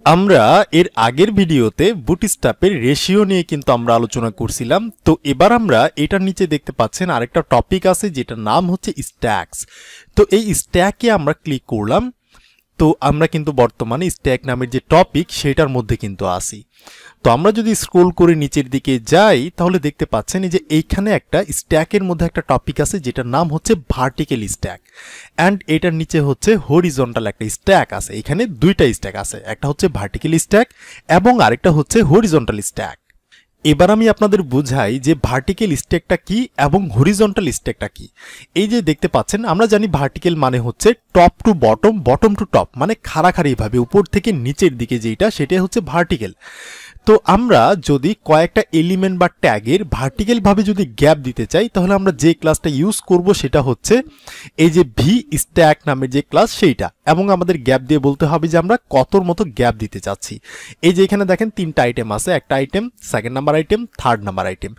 আমরা এর আগের ভিডিওতে বুটস্ট্র্যাপের রেশিও নিয়ে কিন্তু আমরা আলোচনা করছিলাম। তো এবার আমরা এটার নিচে দেখতে পাচ্ছেন আরেকটা টপিক আছে যেটার নাম হচ্ছে স্ট্যাকস। তো এই স্ট্যাকে আমরা ক্লিক করলাম। তো আমরা কিন্তু বর্তমানে স্ট্যাক নামের যে টপিক সেটার মধ্যে কিন্তু আসি। তো আমরা যদি স্ক্রল করে নিচের দিকে যাই তাহলে দেখতে পাচ্ছেন এই যে এইখানে একটা স্ট্যাকের মধ্যে একটা টপিক আছে যেটার নাম হচ্ছে ভার্টিক্যাল স্ট্যাক, অ্যান্ড এটার নিচে হচ্ছে হরিজন্টাল একটা স্ট্যাক আছে। এখানে দুইটা স্ট্যাক আছে, একটা হচ্ছে ভার্টিক্যাল স্ট্যাক এবং আরেকটা হচ্ছে হরিজন্টাল স্ট্যাক। এবার আমি আপনাদের বুঝাই যে ভার্টিক্যাল স্ট্যাকটা কি এবং হরিজন্টাল স্ট্যাকটা কি। এই যে দেখতে পাচ্ছেন, আমরা জানি ভার্টিক্যাল মানে হচ্ছে top to bottom, bottom to top, মানে খাড়াখাড়িভাবে উপর থেকে নিচের দিকে যেটা, সেটাই হচ্ছে ভার্টিক্যাল। তো আমরা যদি কয়েকটা এলিমেন্ট বা ট্যাগের ভার্টিক্যাল ভাবে যদি গ্যাপ দিতে চাই তাহলে আমরা যে ক্লাসটা ইউজ করব সেটা হচ্ছে এই যে ভি স্ট্যাক নামের যে ক্লাস সেইটা, এবং আমাদের গ্যাপ দিয়ে বলতে হবে যে আমরা কতর মতো গ্যাপ দিতে চাচ্ছি। এই যে এখানে দেখেন তিনটা আইটেম আছে, একটা item, second number item, third number item.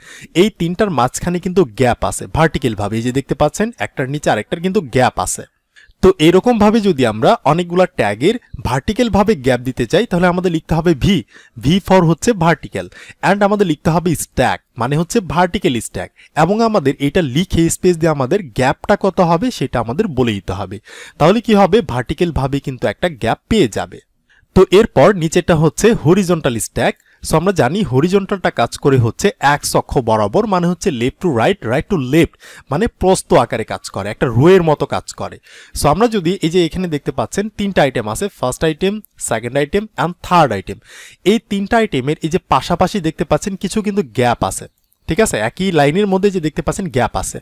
এই তিনটার মাঝখানে কিন্তু গ্যাপ আছে ভার্টিক্যাল ভাবে, এই যে দেখতে পাচ্ছেন একটার নিচে আরেকটার কিন্তু গ্যাপ আছে। তো এরকম ভাবে যদি আমরা অনেকগুলা ট্যাগের ভার্টিক্যাল ভাবে গ্যাপ দিতে চাই তাহলে আমাদের লিখতে হবে ভি, ভি ফর হচ্ছে ভার্টিক্যাল, অ্যান্ড আমাদের লিখতে হবে স্ট্যাক মানে হচ্ছে ভার্টিক্যাল স্ট্যাক, এবং আমাদের এটা লিখে স্পেস দিয়ে আমাদের গ্যাপটা কত হবে সেটা আমাদের বলে দিতে হবে। তাহলে কি হবে, ভার্টিক্যাল ভাবে কিন্তু একটা গ্যাপ পেয়ে যাবে। তো এরপর নিচেটা হচ্ছে হরিজন্টাল স্ট্যাক। সো আমরা জানি হরিজন্টালটা কাজ করে হচ্ছে এক্স অক্ষ বরাবর, মানে হচ্ছে left to right, right to left, মানে প্রস্থ আকারে কাজ করে, একটা রোয়ের মতো কাজ করে। সো আমরা যদি এই যে এখানে দেখতে পাচ্ছেন তিনটা আইটেম আছে, first item, second item and third item. এই তিনটা আইটেমের এই যে পাশাপাশি দেখতে পাচ্ছেন কিছু কিন্তু গ্যাপ আছে, ঠিক আছে, একই লাইনের মধ্যে যে দেখতে পাচ্ছেন গ্যাপ আছে।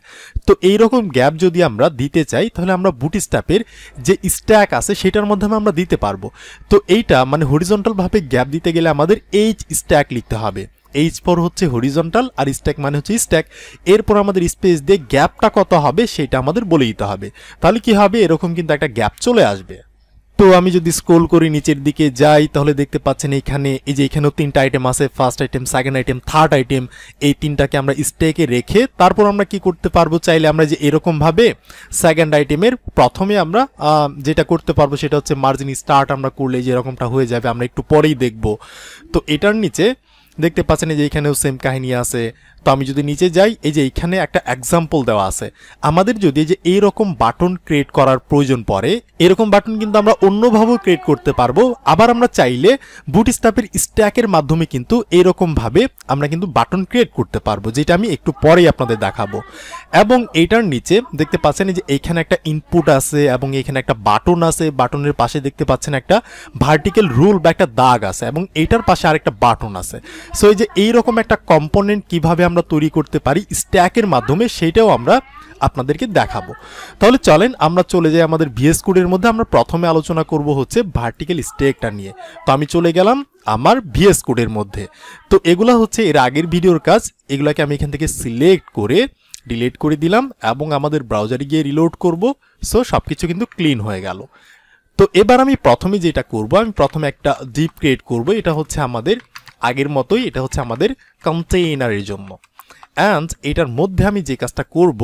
তো এইরকম গ্যাপ যদি আমরা দিতে চাই তাহলে আমরা বুটস্ট্র্যাপের যে স্ট্যাক আছে সেটার মাধ্যমে আমরা দিতে পারবো। তো এইটা মানে হরিজন্টাল ভাবে গ্যাপ দিতে গেলে আমাদের এইচ স্ট্যাক লিখতে হবে। এইচ পর হচ্ছে হরিজন্টাল আর স্ট্যাক মানে হচ্ছে স্ট্যাক। এরপর আমাদের স্পেস দিয়ে গ্যাপটা কত হবে সেটা আমাদের বলে দিতে হবে। তাহলে কি হবে, এরকম কিন্তু একটা গ্যাপ চলে আসবে। তো আমি যদি স্ক্রল করি নিচের দিকে যাই তাহলে দেখতে পাচ্ছেন এখানে এই যে এখানেও তিনটা আইটেম আছে, first item, second item, third item. এই তিনটাকে আমরা স্ট্যাকে রেখে তারপর আমরা কি করতে পারবো, চাইলে আমরা যে এরকম ভাবে সেকেন্ড আইটেমের প্রথমে আমরা যেটা করতে পারবো সেটা হচ্ছে মার্জিন স্টার্ট আমরা করলে যে এরকমটা হয়ে যাবে, আমরা একটু পরেই দেখব। তো এটার নিচে দেখতে পাচ্ছেন এই যে এখানেও সেম কাহিনী আছে। তো আমি যদি নিচে যাই এই যে এখানে একটা এক্সাম্পল দেওয়া আছে। আমাদের যদি যে এইরকম বাটন ক্রিয়েট করার প্রয়োজন পড়ে, এরকম বাটন কিন্তু আমরা অন্যভাবেও ক্রিয়েট করতে পারবো। আবার আমরা চাইলে বুটস্ট্র্যাপের স্ট্যাকের মাধ্যমে কিন্তু এইরকম ভাবে আমরা কিন্তু বাটন ক্রিয়েট করতে পারবো, যেটা আমি একটু পরেই আপনাদের দেখাবো। এবং এইটার নিচে দেখতে পাচ্ছেন এই যে এইখানে একটা ইনপুট আছে এবং এখানে একটা বাটন আছে, বাটনের পাশে দেখতে পাচ্ছেন একটা ভার্টিক্যাল রুল বা একটা দাগ আছে, এবং এইটার পাশে আরেকটা বাটন আছে। সো এই যে এইরকম একটা কম্পোনেন্ট কিভাবে আমরা তৈরি করতে পারি স্ট্যাকের মাধ্যমে সেটাও আমরা আপনাদেরকে দেখাবো। তাহলে চলেন আমরা চলে যাই আমাদের ভিএস কোডের মধ্যে। আমরা প্রথমে আলোচনা করব হচ্ছে ভার্টিক্যাল স্ট্যাকটা নিয়ে। তো আমি চলে গেলাম আমার ভিএস কোডের মধ্যে। তো এগুলা হচ্ছে এর আগের ভিডিওর কাজ, এগুলাকে আমি এখান থেকে সিলেক্ট করে ডিলিট করে দিলাম এবং আমাদের ব্রাউজারে গিয়ে রিলোড করব। সো সবকিছু কিন্তু ক্লিন হয়ে গেল। তো এবার আমি প্রথমে যেটা করব, আমি প্রথমে একটা ডিপ ক্রিয়েট করব। এটা হচ্ছে আমাদের আগের মতোই, এটা হচ্ছে আমাদের কন্টেইনারের জন্য। অ্যান্ড এটার মধ্যে আমি যে কাজটা করব,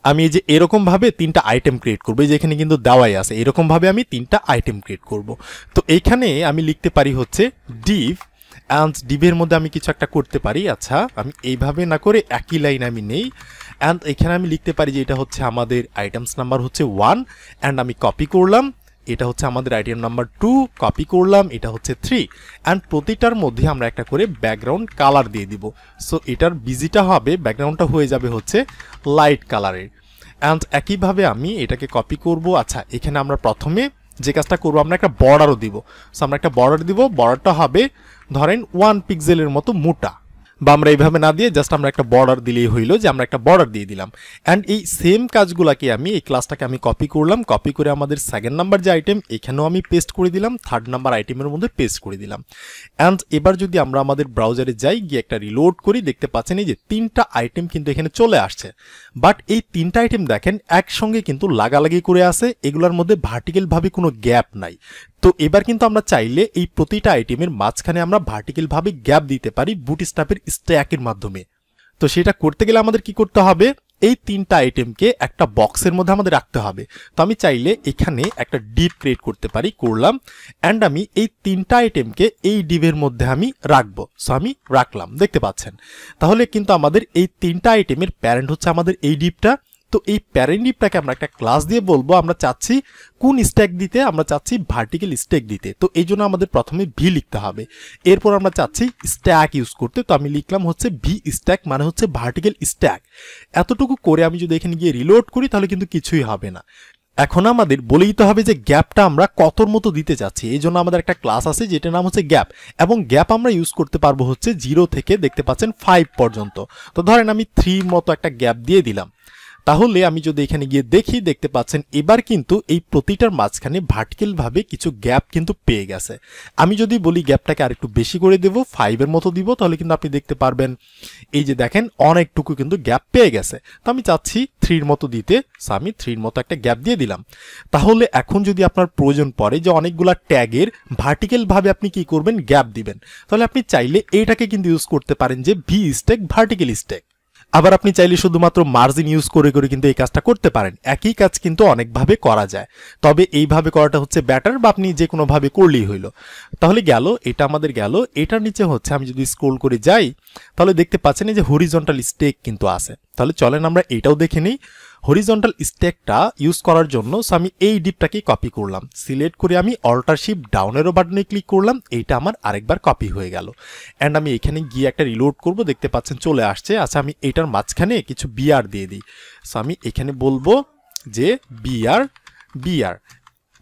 আমি এই যে এরকম ভাবে তিনটা আইটেম ক্রিয়েট করবো, যেখানে কিন্তু দেওয়াই আছে, এরকম ভাবে আমি তিনটা আইটেম ক্রিয়েট করব। তো এইখানে আমি লিখতে পারি হচ্ছে ডিভ, অ্যান্ড ডিভের মধ্যে আমি কিছু একটা করতে পারি। আচ্ছা, আমি এইভাবে না করে একই লাইন আমি নেই, অ্যান্ড এখানে আমি লিখতে পারি যে এটা হচ্ছে আমাদের আইটেমস নাম্বার হচ্ছে 1, অ্যান্ড আমি কপি করলাম। এটা হচ্ছে আমাদের আইটেম নাম্বার 2, কপি করলাম, এটা হচ্ছে 3, অ্যান্ড প্রতিটার মধ্যে আমরা একটা করে ব্যাকগ্রাউন্ড কালার দিয়ে দিব। সো এটার বিজিটা হবে, ব্যাকগ্রাউন্ডটা হয়ে যাবে হচ্ছে লাইট কালারের। অ্যান্ড একইভাবে আমি এটাকে কপি করব। আচ্ছা, এখানে আমরা প্রথমে যে কাজটা করবো, আমরা একটা বর্ডারও দিব। সো আমরা একটা বর্ডার দিব, বর্ডারটা হবে ধরেন 1 পিক্সেলের মতো মোটা, বা আমরা এইভাবে না দিয়ে জাস্ট আমরা একটা বর্ডার দিলেই হইলো যে আমরা একটা বর্ডার দিয়ে দিলাম। অ্যান্ড এই সেম কাজগুলোকে আমি এই ক্লাসটাকে আমি কপি করলাম, কপি করে আমাদের সেকেন্ড নাম্বার যে আইটেম এখানেও আমি পেস্ট করে দিলাম, থার্ড নাম্বার আইটেমের মধ্যে পেস্ট করে দিলাম। অ্যান্ড এবার যদি আমরা আমাদের ব্রাউজারে যাই, গিয়ে একটা রিলোড করি, দেখতে পাচ্ছেন এই যে তিনটা আইটেম কিন্তু এখানে চলে আসছে। বাট এই তিনটা আইটেম দেখেন একসঙ্গে কিন্তু লাগালাগি করে আছে, এগুলোর মধ্যে ভার্টিক্যাল ভাবে কোনো গ্যাপ নাই। তো এবার কিন্তু আমরা চাইলে এই প্রতিটা আইটেমের মাঝখানে আমরা ভার্টিক্যাল ভাবে গ্যাপ দিতে পারি বুটস্ট্র্যাপের স্ট্যাকের মাধ্যমে। তো সেটা করতে গেলে আমাদের কি করতে হবে, এই তিনটা আইটেমকে একটা বক্সের মধ্যে আমাদের রাখতে হবে। তো আমি চাইলে এখানে একটা ডিভ ক্রিয়েট করতে পারি, করলাম, অ্যান্ড আমি এই তিনটা আইটেমকে এই ডিভের মধ্যে আমি রাখবো। সো আমি রাখলাম, দেখতে পাচ্ছেন। তাহলে কিন্তু আমাদের এই তিনটা আইটেমের প্যারেন্ট হচ্ছে আমাদের এই ডিভটা। তো এই প্যারেন্ট ডিভটাকে আমরা একটা ক্লাস দিয়ে বলবো আমরা চাচ্ছি কোন স্ট্যাক দিতে, আমরা চাচ্ছি ভার্টিক্যাল স্ট্যাক দিতে। তো এই জন্য আমাদের প্রথমে ভি লিখতে হবে, এরপর আমরা চাচ্ছি স্ট্যাক ইউজ করতে। তো আমি লিখলাম হচ্ছে ভি স্ট্যাক, মানে হচ্ছে ভার্টিক্যাল স্ট্যাক। এতটুকু করে আমি যদি এখানে গিয়ে রিলোড করি তাহলে কিন্তু কিছুই হবে না। এখন আমাদের বলে দিতে হবে যে গ্যাপটা আমরা কতর মতো দিতে চাচ্ছি। এই জন্য আমাদের একটা ক্লাস আছে যেটার নাম হচ্ছে গ্যাপ, এবং গ্যাপ আমরা ইউজ করতে পারবো হচ্ছে 0 থেকে দেখতে পাচ্ছেন 5 পর্যন্ত। তো ধরেন আমি 3 মতো একটা গ্যাপ দিয়ে দিলাম। তাহলে আমি যদি এখানে গিয়ে দেখি, দেখতে পাচ্ছেন এবার কিন্তু এই প্রতিটার মাঝখানে ভার্টিক্যাল ভাবে কিছু গ্যাপ কিন্তু পেয়ে গেছে। আমি যদি বলি গ্যাপটাকে আরেকটু বেশি করে দেব, 5 এর মতো দিব, তাহলে কিন্তু আপনি দেখতে পারবেন এই যে দেখেন অনেকটুকু কিন্তু গ্যাপ পেয়ে গেছে। তো আমি চাচ্ছি 3 এর মতো দিতে, সো আমি 3 এর মতো একটা গ্যাপ দিয়ে দিলাম। তাহলে এখন যদি আপনার প্রয়োজন পড়ে যে অনেকগুলা ট্যাগের ভার্টিক্যাল ভাবে আপনি কি করবেন, গ্যাপ দিবেন, তাহলে আপনি চাইলে এইটাকে কিন্তু ইউজ করতে পারেন যে ভি স্ট্যাক ভার্টিক্যাল স্ট্যাক। আবার আপনি চাইলে শুধুমাত্র মার্জিন ইউজ করে করে কিন্তু এই কাজটা করতে পারেন। একই কাজ কিন্তু অনেকভাবে করা যায়, তবে এইভাবে করাটা হচ্ছে বেটার, বা আপনি যে কোনোভাবে করলেই হইল। তাহলে গেল, এটা আমাদের গেল। এটার নিচে হচ্ছে আমি যদি স্ক্রল করে যাই তাহলে দেখতে পাচ্ছেন এই যে হরিজন্টাল স্ট্যাক কিন্তু আছে। তাহলে চলেন আমরা এটাও দেখে নিই। হরিজন্টাল স্ট্যাকটা ইউজ করার জন্য আমি এই ডিপটাকে কপি করলাম, সিলেক্ট করে আমি অল্টার শিফট ডাউনেরও বাটনে ক্লিক করলাম, এইটা আমার আরেকবার কপি হয়ে গেল। অ্যান্ড আমি এখানে গিয়ে একটা রিলোড করব, দেখতে পাচ্ছেন চলে আসছে। আচ্ছা, আমি এটার মাঝখানে কিছু বিআর দিয়ে দিই। সো আমি এখানে বলবো যে বিআর বিআর,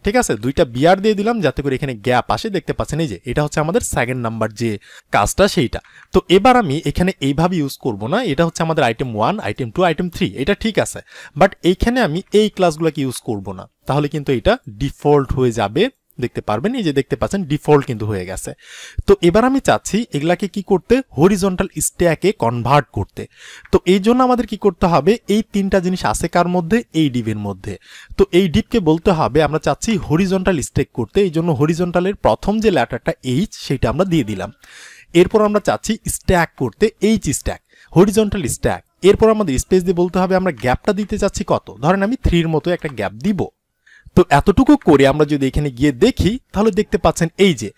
ঠিক আছে, দুইটা বিআর দিয়ে দিলাম যাতে করে এখানে গ্যাপ আসে। দেখতে পাচ্ছেন এই যে এটা হচ্ছে আমাদের সেকেন্ড নাম্বার যে কাজটা সেইটা। তো এবার আমি এখানে এইভাবে ইউজ করব না, এটা হচ্ছে আমাদের আইটেম 1, আইটেম 2, আইটেম 3, এটা ঠিক আছে, বাট এইখানে আমি এই ক্লাসগুলোকে ইউজ করব না, তাহলে কিন্তু এটা ডিফল্ট হয়ে যাবে। দেখতে পারবেন এই যে দেখতে পাচ্ছেন ডিফল্ট কিন্তু হয়ে গেছে। তো এবার আমি চাচ্ছি এগুলাকে কি করতে, হরিজন্টাল স্ট্যাকে কনভার্ট করতে। তো এই জন্য আমাদের কি করতে হবে, এই তিনটা জিনিস আছে কার মধ্যে, এই ডিভের মধ্যে। তো এই ডিভকে বলতে হবে আমরা চাচ্ছি হরিজন্টাল স্ট্যাক করতে। এই জন্য হরিজন্টালের প্রথম যে লেটারটা এইচ সেটা আমরা দিয়ে দিলাম। এরপর আমরা চাচ্ছি স্ট্যাক করতে, এইচ স্ট্যাক, হরিজন্টাল স্ট্যাক। এরপর আমাদের স্পেস দিয়ে বলতে হবে আমরা গ্যাপটা দিতে চাচ্ছি কত, ধরেন আমি 3 এর মতো একটা গ্যাপ দিব। তো এতটুকু করে আমরা যদি এখানে গিয়ে দেখি তাহলে দেখতে পাচ্ছেন এই যে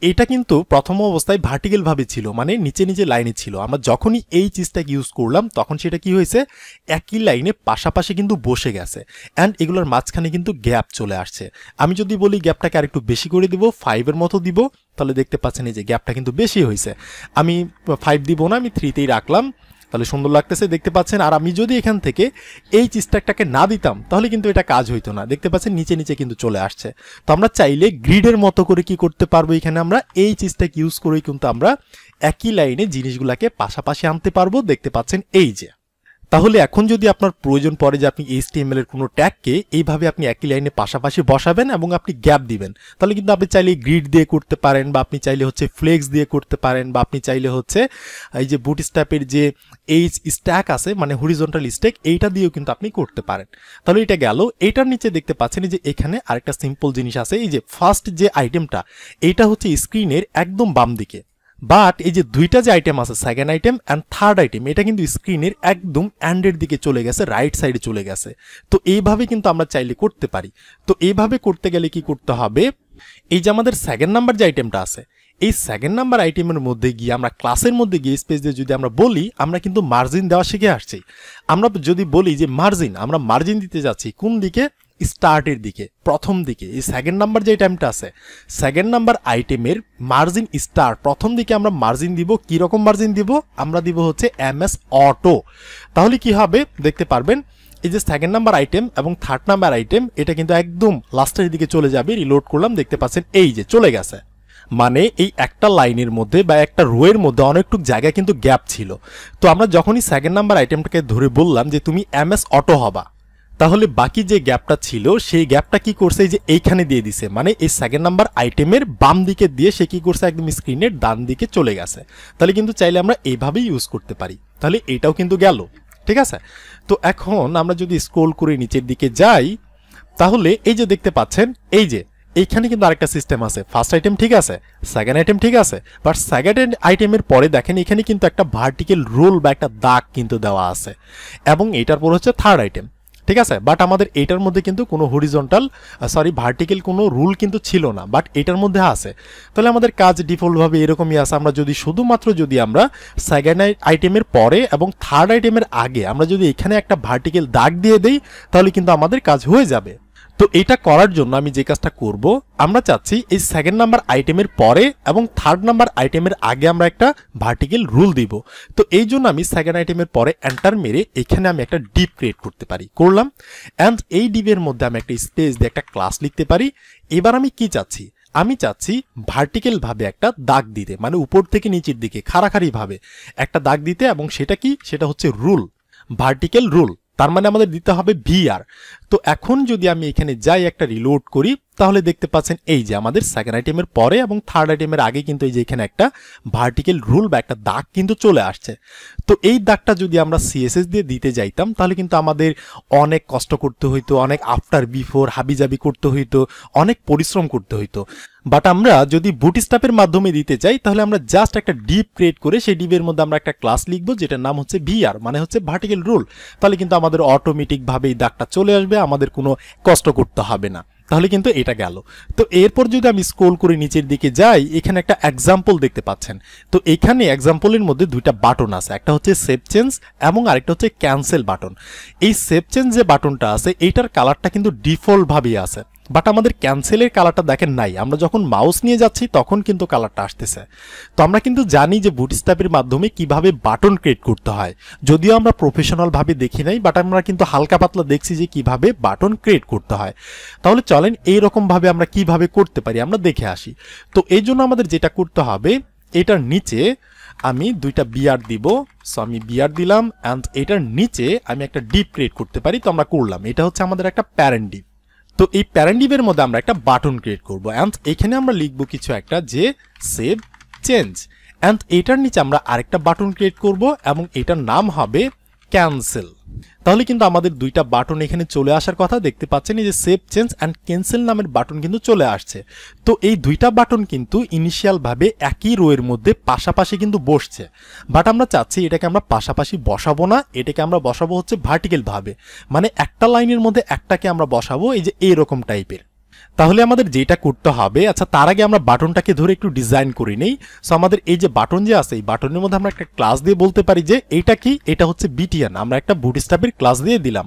এটা কিন্তু প্রথম অবস্থায় ভার্টিক্যাল ভাবে ছিল, মানে নিচে নিচে লাইনে ছিল। আমরা যখনই এই চিজটা ইউজ করলাম তখন সেটা কি হয়েছে, একই লাইনে পাশাপাশি কিন্তু বসে গেছে, অ্যান্ড এগুলোর মাঝখানে কিন্তু গ্যাপ চলে আসছে। আমি যদি বলি গ্যাপটাকে আরেকটু বেশি করে দিব, 5 এর মতো দিব, তাহলে দেখতে পাচ্ছেন এই যে গ্যাপটা কিন্তু বেশি হয়েছে। আমি 5 দিব না, আমি 3তেই রাখলাম, তাহলে সুন্দর লাগতেছে দেখতে পাচ্ছেন। আর আমি যদি এখান থেকে এই স্ট্যাকটাকে না দিতাম তাহলে কিন্তু এটা কাজ হইতো না, দেখতে পাচ্ছেন নিচে নিচে কিন্তু চলে আসছে। তো আমরা চাইলে গ্রিডের মতো করে কি করতে পারবো, এখানে আমরা এই স্ট্যাক ইউজ করেই কিন্তু আমরা একই লাইনে জিনিসগুলোকে পাশাপাশি আনতে পারবো, দেখতে পাচ্ছেন এই যে। তাহলে এখন যদি আপনার প্রয়োজন পড়ে যে আপনি HTML এর কোনো ট্যাগকে এইভাবে আপনি একই লাইনে পাশাপাশি বসাবেন এবং আপনি গ্যাপ দিবেন, তাহলে কিন্তু আপনি চাইলে গ্রিড দিয়ে করতে পারেন, বা আপনি চাইলে হচ্ছে ফ্লেক্স দিয়ে করতে পারেন, বা আপনি চাইলে হচ্ছে এই যে বুটস্ট্র্যাপের যে hstack আছে মানে হরিজন্টাল স্ট্যাক, এইটা দিয়েও কিন্তু আপনি করতে পারেন। তাহলে এটা গেল। এইটার নিচে দেখতে পাচ্ছেন যে এখানে আরেকটা সিম্পল জিনিস আছে, এই যে ফার্স্ট যে আইটেমটা এইটা হচ্ছে স্ক্রিনের একদম বাম দিকে, বাট এই যে দুইটা যে আইটেম আছে second item and third item, এটা কিন্তু স্ক্রিনের একদম এন্ডের দিকে চলে গেছে, রাইট সাইডে চলে গেছে। তো এইভাবে কিন্তু আমরা চাইলে করতে পারি। তো এইভাবে করতে গেলে কি করতে হবে, এই যে আমাদের সেকেন্ড নাম্বার যে আইটেমটা আছে এই সেকেন্ড নাম্বার আইটেমের মধ্যে গিয়ে আমরা ক্লাসের মধ্যে গিয়ে স্পেস দিয়ে যদি আমরা বলি, আমরা কিন্তু মার্জিন দেওয়া শিখে আসছি। আমরা যদি বলি যে মার্জিন, আমরা মার্জিন দিতে যাচ্ছি কোন দিকে, স্টার্টের দিকে, প্রথম দিকে। এই সেকেন্ড নাম্বার যে আইটেমটা আছে সেকেন্ড নাম্বার আইটেমের মার্জিন স্টার্ট, প্রথম দিকে আমরা মার্জিন দিব। কি রকম মার্জিন দিব, আমরা দিব হচ্ছে MS অটো। তাহলে কি হবে দেখতে পারবেন এই যে সেকেন্ড নাম্বার আইটেম এবং থার্ড নাম্বার আইটেম এটা কিন্তু একদম লাস্টের দিকে চলে যাবে। রিলোড করলাম, দেখতে পাচ্ছেন এই যে চলে গেছে। মানে এই একটা লাইনের মধ্যে বা একটা রোয়ের মধ্যে অনেকটুকু জায়গা কিন্তু গ্যাপ ছিল। তো আমরা যখনই সেকেন্ড নাম্বার আইটেমটাকে ধরে বললাম যে তুমি MS অটো হবা, তাহলে বাকি যে গ্যাপটা ছিল সেই গ্যাপটা কি করছে, যে এইখানে দিয়ে দিছে, মানে এই সেকেন্ড নাম্বার আইটেমের বাম দিকে দিয়ে সে কি করছে, একদম স্ক্রিনের ডান দিকে চলে গেছে। তাহলে কিন্তু চাইলে আমরা এইভাবেই ইউজ করতে পারি। তাহলে এটাও কিন্তু গেল, ঠিক আছে। তো এখন আমরা যদি স্ক্রল করে নিচের দিকে যাই তাহলে এই যে দেখতে পাচ্ছেন এই যে এইখানে কিন্তু আরেকটা সিস্টেম আছে, ফার্স্ট আইটেম ঠিক আছে, সেকেন্ড আইটেম ঠিক আছে, বাট সেকেন্ড আইটেমের পরে দেখেন এখানে কিন্তু একটা ভার্টিক্যাল রোল বা একটা দাগ কিন্তু দেওয়া আছে, এবং এটার পর হচ্ছে থার্ড আইটেম, ঠিক আছে। বাট আমাদের এটার মধ্যে কিন্তু কোনো হরিজন্টাল ভার্টিক্যাল কোনো রুল কিন্তু ছিল না, বাট এটার মধ্যে আছে। তাহলে আমাদের কাজ ডিফল্টভাবে এরকমই আছে। আমরা যদি শুধুমাত্র যদি আমরা সেকেন্ড আইটেমের পরে এবং থার্ড আইটেমের আগে আমরা যদি এখানে একটা ভার্টিক্যাল দাগ দিয়ে দেই, তাহলে কিন্তু আমাদের কাজ হয়ে যাবে। তো এটা করার জন্য আমি যে কাজটা করব, আমরা চাচ্ছি এই সেকেন্ড নাম্বার আইটেমের পরে এবং থার্ড নাম্বার আইটেমের আগে আমরা একটা ভার্টিক্যাল রুল দিব। তো এই জন্য আমি সেকেন্ড আইটেমের পরে এন্টার মেরে এখানে আমি একটা ডিভ ক্রিয়েট করতে পারি, করলাম। অ্যান্ড এই ডিভের মধ্যে আমি একটা স্পেস দিয়ে একটা ক্লাস লিখতে পারি। এবার আমি কি চাচ্ছি, আমি চাচ্ছি ভার্টিক্যাল ভাবে একটা দাগ দিতে, মানে উপর থেকে নিচের দিকে খাড়াখাড়ি ভাবে একটা দাগ দিতে, এবং সেটা কি, সেটা হচ্ছে রুল, ভার্টিক্যাল রুল। তার মানে আমাদের দিতে হবে ভিআর। তো এখন যদি আমি এখানে যাই একটা রিলোড করি, তাহলে দেখতে পাচ্ছেন এই যে আমাদের সেকেন্ড আইটেমের পরে এবং থার্ড আইটেমের আগে কিন্তু এই যে এখানে একটা ভার্টিক্যাল রুল বা একটা দাগ কিন্তু চলে আসছে। তো এই দাগটা যদি আমরা সিএসএস দিয়ে দিতে যাইতাম, তাহলে কিন্তু আমাদের অনেক কষ্ট করতে হইতো, অনেক আফটার বিফোর হাবিজাবি করতে হইতো, অনেক পরিশ্রম করতে হইতো। বাট আমরা যদি বুটস্ট্র্যাপের মাধ্যমে দিতে চাই, তাহলে আমরা জাস্ট একটা ডিভ ক্রিয়েট করে সেই ডিভের মধ্যে আমরা একটা ক্লাস লিখবো যেটার নাম হচ্ছে ভিআর, মানে হচ্ছে ভার্টিক্যাল রুল। তাহলে কিন্তু আমাদের অটোমেটিকভাবে এই দাগটা চলে আসবে, আমাদের কোনো কষ্ট করতে হবে না। তাহলে কিন্তু এটা গেল। তো এরপর যদি আমি স্ক্রল করে নিচের দিকে যাই, এখানে একটা এক্সাম্পল দেখতে পাচ্ছেন। তো এখানে এক্সাম্পলের মধ্যে দুইটা বাটন আছে, একটা হচ্ছে সেভ চেঞ্জ এবং আরেকটা হচ্ছে ক্যান্সেল বাটন। এই সেভ চেঞ্জ যে বাটনটা আছে এইটার কালারটা কিন্তু ডিফল্ট ভাবেই আছে, বাট আমাদের ক্যান্সেলের কালারটা দেখেন নাই। আমরা যখন মাউস নিয়ে যাচ্ছি তখন কিন্তু কালারটা আসতেছে। তো আমরা কিন্তু জানি যে বুটস্ট্র্যাপের মাধ্যমে কিভাবে বাটন ক্রিয়েট করতে হয়, যদিও আমরা প্রফেশনাল ভাবে দেখি নাই, বাট আমরা কিন্তু হালকা পাতলা দেখছি যে কিভাবে বাটন ক্রিয়েট করতে হয়। তাহলে চলেন এইরকম ভাবে আমরা কিভাবে করতে পারি আমরা দেখে আসি। তো এই জন্য আমাদের যেটা করতে হবে, এটার নিচে আমি দুইটা বিআর দিব। সো আমি বিআর দিলাম, অ্যান্ড এটার নিচে আমি একটা ডিভ ক্রিয়েট করতে পারি। তো আমরা করলাম, এটা হচ্ছে আমাদের একটা প্যারেন্ট ডিভ। তো এই প্যারেন্ট ডিভের মধ্যে আমরা একটা বাটন ক্রিয়েট করব, অ্যান্ড এখানে আমরা লিখবো কিছু একটা যে সেভ চেঞ্জ, অ্যান্ড এটার নিচে আমরা আরেকটা বাটন ক্রিয়েট করব এবং এটার নাম হবে ক্যান্সেল। তাহলে কিন্তু আমাদের দুইটা বাটন এখানে চলে আসার কথা, দেখতে পাচ্ছেন এই যে সেভ চেঞ্জ অ্যান্ড ক্যান্সেল নামের বাটন কিন্তু চলে আসছে। তো এই দুইটা বাটন কিন্তু ইনিশিয়াল ভাবে একই রোয়ের মধ্যে পাশাপাশি কিন্তু বসছে, বাট আমরা চাচ্ছি এটাকে আমরা পাশাপাশি বসাবো না, এটাকে আমরা বসাবো হচ্ছে ভার্টিক্যাল ভাবে, মানে একটা লাইনের মধ্যে একটাকে আমরা বসাবো এই যে এইরকম টাইপের। তাহলে আমাদের যেটা করতে হবে, আচ্ছা তার আগে আমরা বাটনটাকে ধরে একটু ডিজাইন করে নেই। সো আমাদের এই যে বাটন যে আছে, এই বাটনের মধ্যে আমরা একটা ক্লাস দিয়ে বলতে পারি যে এইটা কি, এটা হচ্ছে বিটিএন। আমরা একটা বুটস্ট্র্যাপের ক্লাস দিয়ে দিলাম,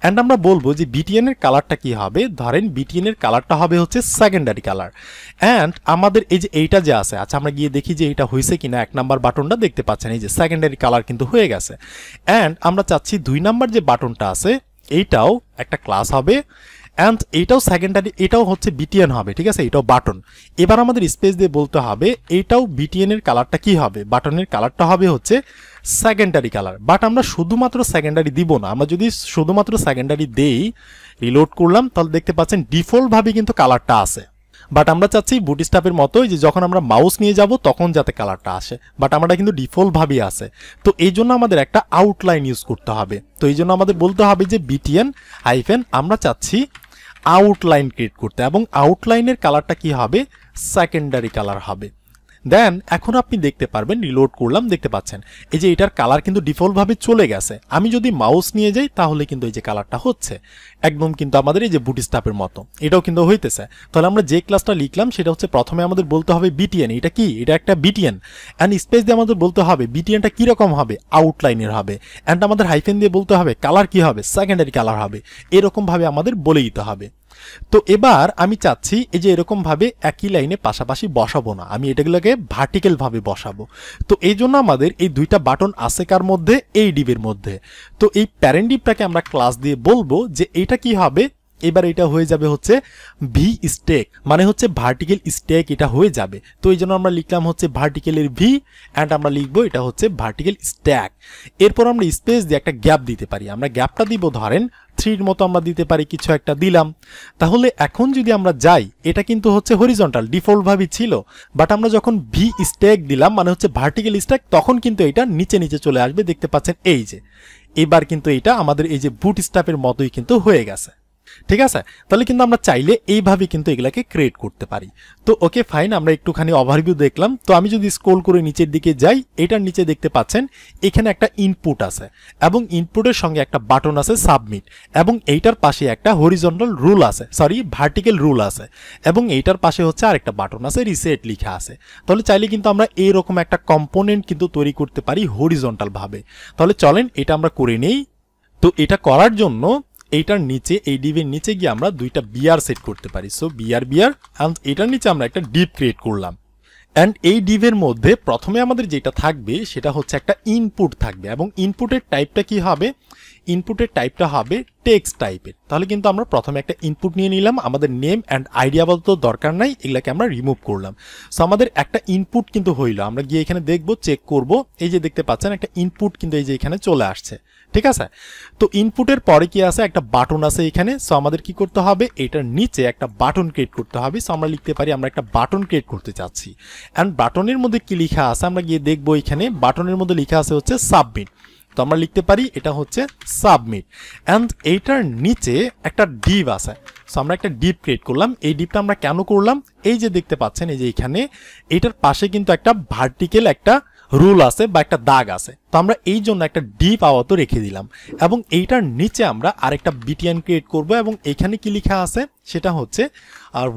অ্যান্ড আমরা বলবো যে বিটিএন এর কালারটা কি হবে, ধরেন বিটিএন এর কালারটা হবে হচ্ছে সেকেন্ডারি কালার। অ্যান্ড আমাদের এই যে এইটা যে আছে, আচ্ছা আমরা গিয়ে দেখি যে এটা হয়েছে কিনা। এক নাম্বার বাটনটা দেখতে পাচ্ছেন এই যে সেকেন্ডারি কালার কিন্তু হয়ে গেছে। অ্যান্ড আমরা চাচ্ছি 2 নাম্বার যে বাটনটা আছে এইটাও একটা ক্লাস হবে, অ্যান্ড এইটাও সেকেন্ডারি, এটাও হচ্ছে বিটিএন হবে, ঠিক আছে, এটাও বাটন। এবার আমাদের স্পেস দিয়ে বলতে হবে এইটাও বিটিএন এর কালারটা কি হবে, বাটনের কালারটা হবে হচ্ছে সেকেন্ডারি কালার। বাট আমরা শুধুমাত্র সেকেন্ডারি দিব না, আমরা যদি শুধুমাত্র সেকেন্ডারি দেই, রিলোড করলাম, তাহলে দেখতে পাচ্ছেন ডিফল্ট ভাবে কিন্তু কালারটা আছে। বাট আমরা চাচ্ছি বুটস্ট্র্যাপের মতোই যে যখন আমরা মাউস নিয়ে যাব তখন যাতে কালারটা আসে, বাট আমরা কিন্তু ডিফল্ট ভাবেই আছে। তো এই জন্য আমাদের একটা আউটলাইন ইউজ করতে হবে। তো এই জন্য আমাদের বলতে হবে যে বিটিএন হাইফেন আমরা চাচ্ছি আউটলাইন ক্রিয়েট করতে, এবং আউটলাইনের কালারটা কি হবে, সেকেন্ডারি কালার হবে। দেন এখন আপনি দেখতে পারবেন, রিলোড করলাম, দেখতে পাচ্ছেন এই যে এটার কালার কিন্তু ডিফল্ট ভাবে চলে গেছে। আমি যদি মাউস নিয়ে যাই তাহলে কিন্তু এই যে কালারটা হচ্ছে একদম কিন্তু আমাদের এই যে বুটস্ট্র্যাপের মতো, এটাও কিন্তু হইতেছে। তাহলে আমরা যে ক্লাসটা লিখলাম সেটা হচ্ছে প্রথমে আমাদের বলতে হবে বিটিএন, এটা কি, এটা একটা বিটিএন, অ্যান্ড স্পেস দিয়ে আমাদের বলতে হবে বিটিএনটা কিরকম হবে, আউটলাইনের হবে, অ্যান্ড আমাদের হাইফেন দিয়ে বলতে হবে কালার কি হবে, সেকেন্ডারি কালার হবে। এরকম ভাবে আমাদের বলে দিতে হবে। তো এবার আমি চাচ্ছি এই যে এরকম ভাবে একই লাইনে পাশাপাশি বসাবো না, আমি এটাগুলোকে ভার্টিক্যাল ভাবে বসাবো। তো এই জন্য আমাদের এই দুইটা বাটন আছে কার মধ্যে, এই ডিভের মধ্যে। তো এই প্যারেন্ট ডিভটাকে আমরা ক্লাস দিয়ে বলবো যে এটা কি হবে, এবার এটা হয়ে যাবে হচ্ছে ভি স্টেক, মানে হচ্ছে ভার্টিক্যাল স্টেক এটা হয়ে যাবে। তো এই জন্য আমরা লিখলাম হচ্ছে ভার্টিক্যালের ভি, অ্যান্ড আমরা লিখবো এটা হচ্ছে ভার্টিক্যাল স্ট্যাক। এরপর আমরা স্পেস দিয়ে একটা গ্যাপ দিতে পারি, আমরা গ্যাপটা দিব ধরেন 3 মতো আমরা দিতে পারি, কিছু একটা দিলাম। তাহলে এখন যদি আমরা যাই, এটা কিন্তু হচ্ছে হরিজন্টাল ডিফল্ট ভাবে ছিল, বাট আমরা যখন ভি স্ট্যাক দিলাম মানে হচ্ছে ভার্টিক্যাল স্ট্যাক, তখন কিন্তু এটা নিচে নিচে চলে আসবে, দেখতে পাচ্ছেন এই যে। এবার কিন্তু এটা আমাদের এই যে বুটস্ট্র্যাপের মতোই কিন্তু হয়ে গেছে। ঠিক আছে, তাহলে কিন্তু আমরা চাইলে এইভাবে কিন্তু এগুলাকে ক্রিয়েট করতে পারি। তো ওকে ফাইন, আমরা একটুখানি ওভারভিউ দেখলাম। তো আমি যদি স্ক্রল করে নিচের দিকে যাই, এটার নিচে দেখতে পাচ্ছেন এখানে একটা ইনপুট আছে এবং ইনপুটের সঙ্গে একটা বাটন আছে সাবমিট, এবং এইটার পাশে একটা হরিজন্টাল রুল আছে, সরি ভার্টিক্যাল রুল আছে, এবং এইটার পাশে হচ্ছে আরেকটা বাটন আছে রিসেট লিখা আছে। তাহলে চাইলে কিন্তু আমরা এইরকম একটা কম্পোনেন্ট কিন্তু তৈরি করতে পারি হরিজন্টাল ভাবে। তাহলে চলেন এটা আমরা করে নেই। তো এটা করার জন্য এইটার নিচে, এই ডিভের নিচে গিয়ে আমরা দুইটা বিআর সেট করতে পারি। সো বিআর অ্যান্ড এটার নিচে আমরা একটা ডিভ ক্রিয়েট করলাম। অ্যান্ড এই ডিভের মধ্যে প্রথমে আমাদের যেটা থাকবে সেটা হচ্ছে একটা ইনপুট থাকবে, এবং ইনপুটের টাইপটা কি হবে, ইনপুটের টাইপটা হবে টেক্সট টাইপের। তাহলে কিন্তু আমরা প্রথমে একটা ইনপুট নিয়ে নিলাম, আমাদের নেম অ্যান্ড আইডি আপাতত দরকার নাই, এগুলাকে আমরা রিমুভ করলাম। সো আমাদের একটা ইনপুট কিন্তু হইল, আমরা গিয়ে এখানে দেখবো, চেক করব, এই যে দেখতে পাচ্ছেন একটা ইনপুট কিন্তু এই যে এখানে চলে আসছে। ঠিক আছে, তো ইনপুটের পরে কি আছে, একটা বাটন আছে এখানে। সো আমাদের কি করতে হবে, এটার নিচে একটা বাটন ক্রিয়েট করতে হবে। সো আমরা লিখতে পারি আমরা একটা বাটন ক্রিয়েট করতে চাচ্ছি। অ্যান্ড বাটনের মধ্যে কি লেখা আছে আমরা গিয়ে দেখবো, এখানে বাটনের মধ্যে লেখা আছে হচ্ছে সাবমিট। তো আমরা লিখতে পারি এটা হচ্ছে সাবমিট। অ্যান্ড এইটার নিচে একটা ডিভ আছে। সো আমরা একটা ডিভ ক্রিয়েট করলাম। এই ডিভটা আমরা কেন করলাম, এই যে দেখতে পাচ্ছেন এই যে এখানে এইটার পাশে কিন্তু একটা ভার্টিক্যাল একটা রুল আছে বা একটা দাগ আছে। তো আমরা এই জন্য একটা ডিভ আপাতত রেখে দিলাম, এবং এইটার নিচে আমরা আরেকটা বিটিএন ক্রিয়েট করব, এবং এখানে কি লেখা আছে সেটা হচ্ছে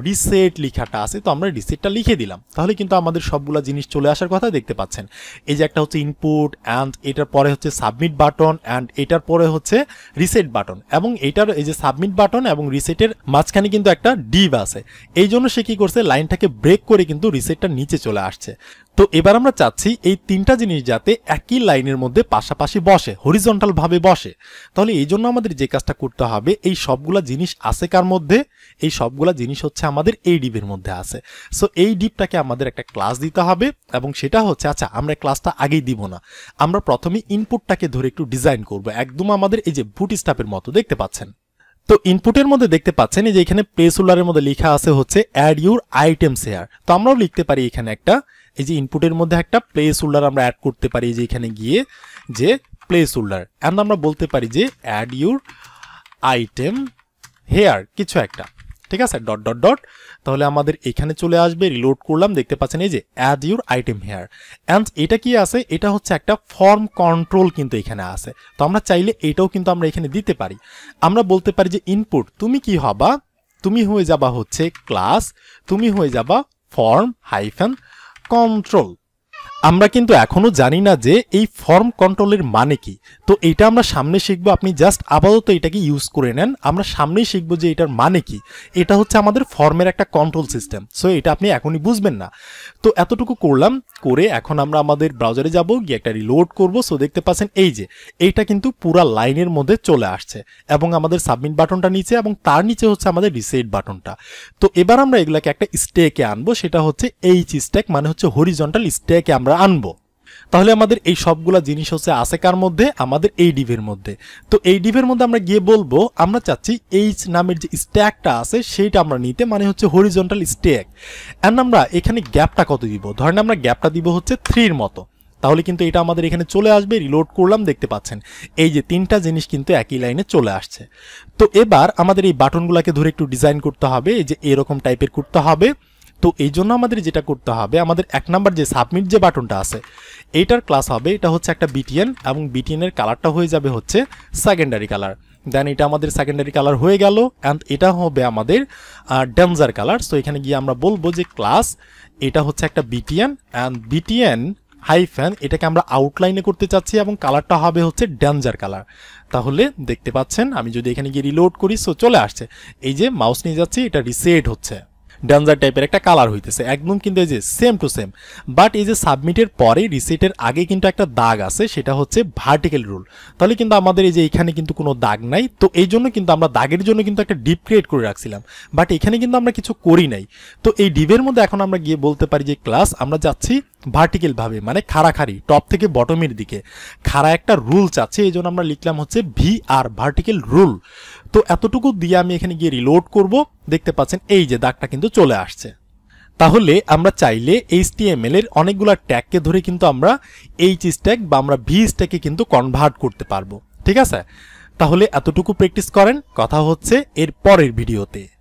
রিসেট লেখাটা আছে। তো আমরা রিসেটটা লিখে দিলাম, তাহলে কিন্তু আমাদের সবগুলা জিনিস চলে আসার কথা দেখতে পাচ্ছেন। এই যে একটা হচ্ছে ইনপুট, অ্যান্ড এটার পরে হচ্ছে সাবমিট বাটন, অ্যান্ড এটার পরে হচ্ছে রিসেট বাটন, এবং এটার এই যে সাবমিট বাটন এবং রিসেটের মাঝখানে কিন্তু একটা ডিভ আছে। এই জন্য সে কি করছে, লাইনটাকে ব্রেক করে কিন্তু রিসেটটা নিচে চলে আসছে। তো এবার আমরা চাচ্ছি এই তিনটা জিনিস যাতে একই লাইনের মধ্যে পাশাপাশি বসে, হরিজন্টাল ভাবে বসে। তাহলে এই জন্য আমাদের যে কাজটা করতে হবে, এই সবগুলা জিনিস আছে কার মধ্যে, এই সবগুলা জিনিস হচ্ছে আমাদের এই ডিভের মধ্যে আছে। সো এই ডিভটাকে আমাদের একটা ক্লাস দিতে হবে, এবং সেটা হচ্ছে, আচ্ছা আমরা ক্লাসটা আগেই দিব না, আমরা প্রথমে ইনপুটটাকে ধরে একটু ডিজাইন করব, একদম আমাদের এই যে বুটস্ট্র্যাপের মতো দেখতে পাচ্ছেন। তো ইনপুটের মধ্যে দেখতে পাচ্ছেন এই যে এখানে প্লেসহোল্ডারের মধ্যে লেখা আছে হচ্ছে অ্যাড ইউর আইটেমস হেয়ার। তো আমরাও লিখতে পারি এখানে একটা, এই যে ইনপুটের মধ্যে একটা প্লেসহোল্ডার আমরা অ্যাড করতে পারি, এই যে এখানে গিয়ে যে প্লেসহোল্ডার, এন্ড আমরা বলতে পারি যে অ্যাড ইউর আইটেম হেয়ার কিছু একটা, ঠিক আছে, ডট ডট ডট। তাহলে আমাদের এখানে চলে আসবে, রিলোড করলাম, দেখতে পাচ্ছেন এই যে add your item here. And এটা কি আছে, এটা হচ্ছে একটা ফর্ম কন্ট্রোল কিন্তু এখানে আছে। তো আমরা চাইলে এটাও কিন্তু আমরা এখানে দিতে পারি। আমরা বলতে পারি যে ইনপুট তুমি কি হবা, তুমি হয়ে যাবা হচ্ছে ক্লাস, তুমি হয়ে যাবা ফর্ম হাইফেন কন্ট্রোল। আমরা কিন্তু এখনো জানি না যে এই ফর্ম কন্ট্রোলের মানে কি। তো এটা আমরা সামনে শিখবো, আপনি জাস্ট আপাতত এটাকে ইউজ করে নেন, আমরা সামনেই শিখবো যে এটার মানে কি। এটা হচ্ছে আমাদের ফর্মের একটা কন্ট্রোল সিস্টেম। সো এটা আপনি এখনই বুঝবেন না। তো এতটুকু করলাম, করে এখন আমরা আমাদের ব্রাউজারে যাব, গিয়ে একটা রিলোড করব। সো দেখতে পাচ্ছেন এই যে এইটা কিন্তু পুরা লাইনের মধ্যে চলে আসছে, এবং আমাদের সাবমিট বাটনটা নিচে, এবং তার নিচে হচ্ছে আমাদের রিসেট বাটনটা। তো এবার আমরা এগুলাকে একটা স্ট্যাকে আনবো, সেটা হচ্ছে hstack, মানে হচ্ছে হরিজন্টাল স্ট্যাকে আমরা আনবো। তাহলে আমাদের এই সবগুলা জিনিস হচ্ছে আছে কার মধ্যে, আমাদের এই ডিভের মধ্যে। তো এই ডিভের মধ্যে আমরা গিয়ে বলবো আমরা চাচ্ছি এইচ নামের যে স্ট্যাকটা আছে সেইটা আমরা নিতে, মানে হচ্ছে হরিজন্টাল স্ট্যাক। এন্ড আমরা এখানে গ্যাপটা কত দিব, ধরেন আমরা গ্যাপটা দিব হচ্ছে 3 এর মতো। তাহলে কিন্তু এটা আমাদের এখানে চলে আসবে, রিলোড করলাম, দেখতে পাচ্ছেন এই যে তিনটা জিনিস কিন্তু একই লাইনে চলে আসছে। তো এবার আমাদের এই বাটনগুলোকে ধরে একটু ডিজাইন করতে হবে, এই যে এরকম টাইপের করতে হবে। তো এই জন্য আমাদের যেটা করতে হবে, আমাদের 1 নাম্বার যে সাবমিট যে বাটনটা আছে এইটার ক্লাস হবে, এটা হচ্ছে একটা বিটিএন, এবং বিটিএনের কালারটা হয়ে যাবে হচ্ছে সেকেন্ডারি কালার। দেন এটা আমাদের সেকেন্ডারি কালার হয়ে গেল, অ্যান্ড এটা হবে আমাদের ডেঞ্জার কালার। সো এখানে গিয়ে আমরা বলবো যে ক্লাস এটা হচ্ছে একটা বিটিএন, অ্যান্ড বিটিএন হাইফেন এটাকে আমরা আউটলাইনে করতে চাচ্ছি, এবং কালারটা হবে হচ্ছে ডেঞ্জার কালার। তাহলে দেখতে পাচ্ছেন আমি যদি এখানে গিয়ে রিলোড করি, সো চলে আসছে, এই যে মাউস নিয়ে যাচ্ছি, এটা রিসেট হচ্ছে, ডেঞ্জার টাইপের একটা কালার হইতেছে একদম কিন্তু এই যে সেম টু সেম। বাট এই যে সাবমিটের পরে রিসেটের আগে কিন্তু একটা দাগ আছে, সেটা হচ্ছে ভার্টিক্যাল রুল। তাহলে কিন্তু আমাদের এই যে এখানে কিন্তু কোনো দাগ নাই। তো এই জন্য কিন্তু আমরা দাগের জন্য কিন্তু একটা ডিপ ক্রিয়েট করে রাখছিলাম, বাট এখানে কিন্তু আমরা কিছু করি নাই। তো এই ডিভের মধ্যে এখন আমরা গিয়ে বলতে পারি যে ক্লাস আমরা যাচ্ছি ভার্টিক্যাল ভাবে, মানে খাড়াখাড়ি টপ থেকে বটমের দিকে খাড়া একটা রুল চাচ্ছি। এই জন্য আমরা লিখলাম হচ্ছে VR ভার্টিক্যাল রুল। তো এতটুকু দিয়ে আমি এখানে গিয়ে রিলোড করব, দেখতে পাচ্ছেন এই যে দাগটা কিন্তু চলে আসছে। তাহলে আমরা চাইলে HTML এর অনেকগুলা ট্যাগকে ধরে কিন্তু আমরা hstack বা আমরা vstack-এ কিন্তু কনভার্ট করতে পারবো, ঠিক আছে। তাহলে এতটুকু প্র্যাকটিস করেন, কথা হচ্ছে এর পরের ভিডিওতে।